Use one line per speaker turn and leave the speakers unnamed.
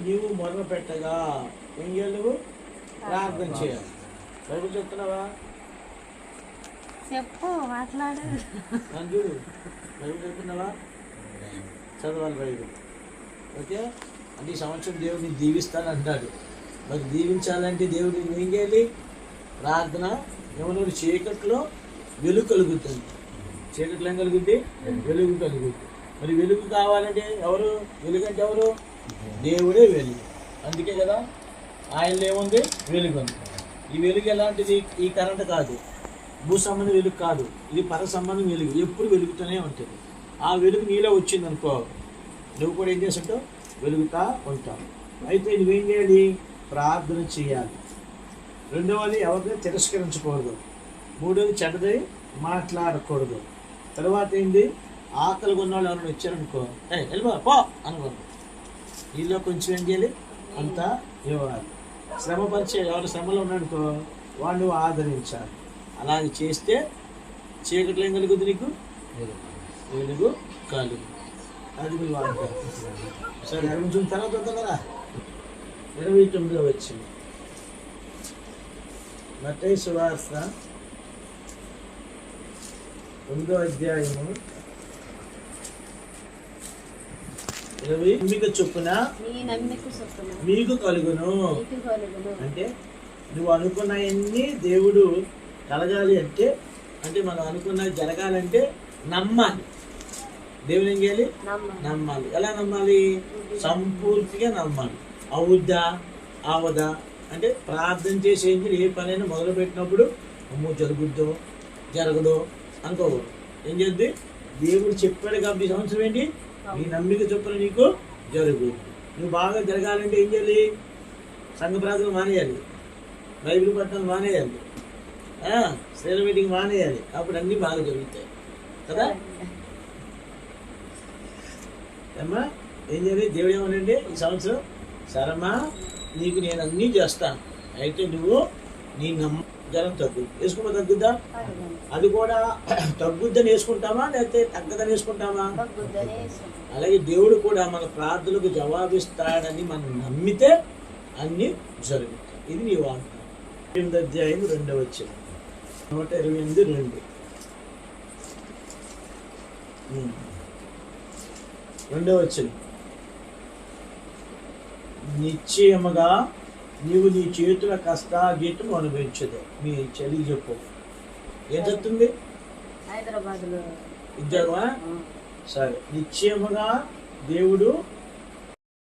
నీవు మొదలు పెట్టగా ఏం చేయాలి? నువ్వు ప్రార్థన చేయాలి. బైబిల్ చెప్తున్నావా?
చెప్పు, మాట్లాడు.
చూడు, బైబిల్ చెప్తున్నావా? చదవాలి బైబిల్. ఓకే, అంటే ఈ సంవత్సరం దేవుడిని దీవిస్తానంటాడు. మరి దీవించాలంటే దేవుడిని ఏం చేయాలి? ప్రార్థన. ఎవరు చీకట్లో వెలుగు కలుగుతుంది. చీకట్లో ఏం కలుగుద్ది? వెలుగు కలుగుద్ది. మరి వెలుగు కావాలంటే ఎవరు? వెలుగు అంటే ఎవరు? దేవుడే వెలుగు. అందుకే కదా ఆయనలో ఏముంది? వెలుగు ఉంది. ఈ వెలుగు ఎలాంటిది? ఈ కరెంట్ కాదు, భూ సంబంధం వెలుగు కాదు, ఇది పర సంబంధం వెలుగు. ఎప్పుడు వెలుగుతూనే ఉంటుంది. ఆ వెలుగు నీలో వచ్చింది అనుకో, నువ్వు కూడా ఏం చేస్తుంటావు? వెలుగుతా ఉంటావు. అయితే నువ్వేం చేయాలి? ప్రార్థన చేయాలి. రెండవది, ఎవరిని తిరస్కరించకూడదు. మూడవది, చెడ్డది మాట్లాడకూడదు. తర్వాత ఏంటి? ఆకలి ఉన్న వాళ్ళు ఎవరైనా వచ్చారనుకో, వెళ్ళిపో పో అనుకోండి. వీళ్ళు కొంచెం ఏం చేయాలి? అంతా ఇవ్వాలి. శ్రమపరిచే ఎవరు శ్రమలో ఉన్నాడుకో వాళ్ళు ఆదరించాలి. అలాగే చేస్తే చీకట్లో ఏం కలుగుద్ది? నీకు వెలుగు కలుగు. అది మీరు వాడతారు. సరే, కొంచెం తర్వాత వద్దాం కదా. 29 వచ్చింది మత్తయి సువార్త 9వ అధ్యాయము 20. నమ్మిక చొప్పున మీకు కలుగును. అంటే నువ్వు అనుకున్నవన్నీ దేవుడు కలగాలి అంటే, మనం అనుకున్నది జరగాలంటే నమ్మాలి. దేవుడు ఏం చేయాలి? నమ్మాలి. ఎలా నమ్మాలి? సంపూర్తిగా నమ్మాలి. అవుద్దా అవదా అంటే ప్రార్థన చేసి ఏం చేయాలి? ఏ పనైనా మొదలుపెట్టినప్పుడు అమ్మో జరుగుద్దో జరగదో అనుకోకూడదు. ఏం చేద్ది? దేవుడు చెప్పాడు కాబట్టి ఈ సంవత్సరం ఏంటి? నీ నమ్మిక చొప్పున నీకు జరుగుద్ది. నువ్వు బాగా జరగాలంటే ఏం చేయాలి? సంఘ ప్రార్థనలు మానేయాలి, బైబిల్ పట్టణాలు మానేయాలి, స్త్రీల మీటింగ్ మానేయాలి. అప్పుడు అన్నీ బాగా జరుగుతాయి కదా. అమ్మా ఏం చేయాలి? దేవుడు ఏమనంటే ఈ సంవత్సరం, సరమ్మా నీకు నేను అన్నీ చేస్తాను, అయితే నువ్వు నీ జ్వరం తగ్గుద్ది. వేసుకుంటా తగ్గుద్దా? అది కూడా తగ్గుద్దని వేసుకుంటామా లేకపోతే తగ్గదని వేసుకుంటామా? అలాగే దేవుడు కూడా మన ప్రార్థనలకు జవాబిస్తాడని మనం నమ్మితే అన్నీ జరుగుతాయి. ఇది నీ వాగ్దానం. 8వ అధ్యాయం 2వ వచనం, 128:2. 2వ వచనం, నిశ్చయముగా నీవు నీ చేతుల కష్టాగీతం అనుభవించదు. మీ చెల్లికి చెప్పు. ఏం చెప్తుంది?
హైదరాబాద్లో
ఉద్యోగమా? సరే, నిశ్చయముగా దేవుడు